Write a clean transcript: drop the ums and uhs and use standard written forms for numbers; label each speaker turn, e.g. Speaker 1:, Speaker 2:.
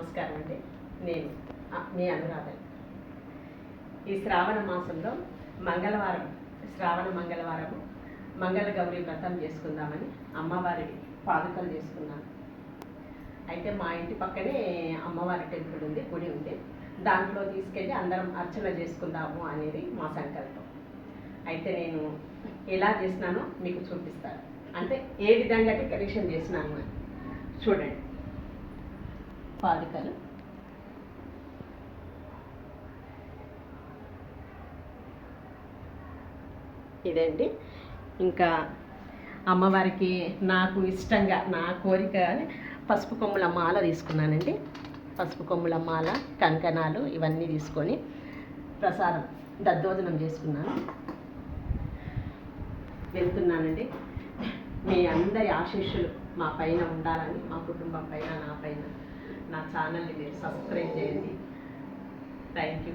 Speaker 1: నమస్కారం అండి. నేను మీ అనురాధ. ఈ శ్రావణ మాసంలో మంగళవారం, శ్రావణ మంగళవారము మంగళ గౌరీ వ్రతం చేసుకుందామని అమ్మవారి పాదుకలు చేసుకున్నాను. అయితే మా ఇంటి పక్కనే అమ్మవారి టెంపుల్ ఉంది, గుడి ఉంది. దాంట్లో తీసుకెళ్ళి అందరం అర్చన చేసుకుందాము అనేది మా సంకల్పం. అయితే నేను ఎలా చేసినానో మీకు చూపిస్తాను. అంటే ఏ విధంగా డెకరేషన్ చేసినాను అని చూడండి. పాదుకలు ఇదండి. ఇంకా అమ్మవారికి నాకు ఇష్టంగా నా కోరిక పసుపు కొమ్ముల మాల తీసుకున్నానండి. పసుపు కొమ్ముల మాల, కంకణాలు ఇవన్నీ తీసుకొని ప్రసాదం దద్దోజనం చేసుకున్నాను. వెళ్తున్నానండి. మీ అందరి ఆశీస్సులు మా పైన ఉండాలని, మా కుటుంబం పైన, నా పైన. నా ఛానల్ని మీరు సబ్స్క్రైబ్ చేయండి. Thank you.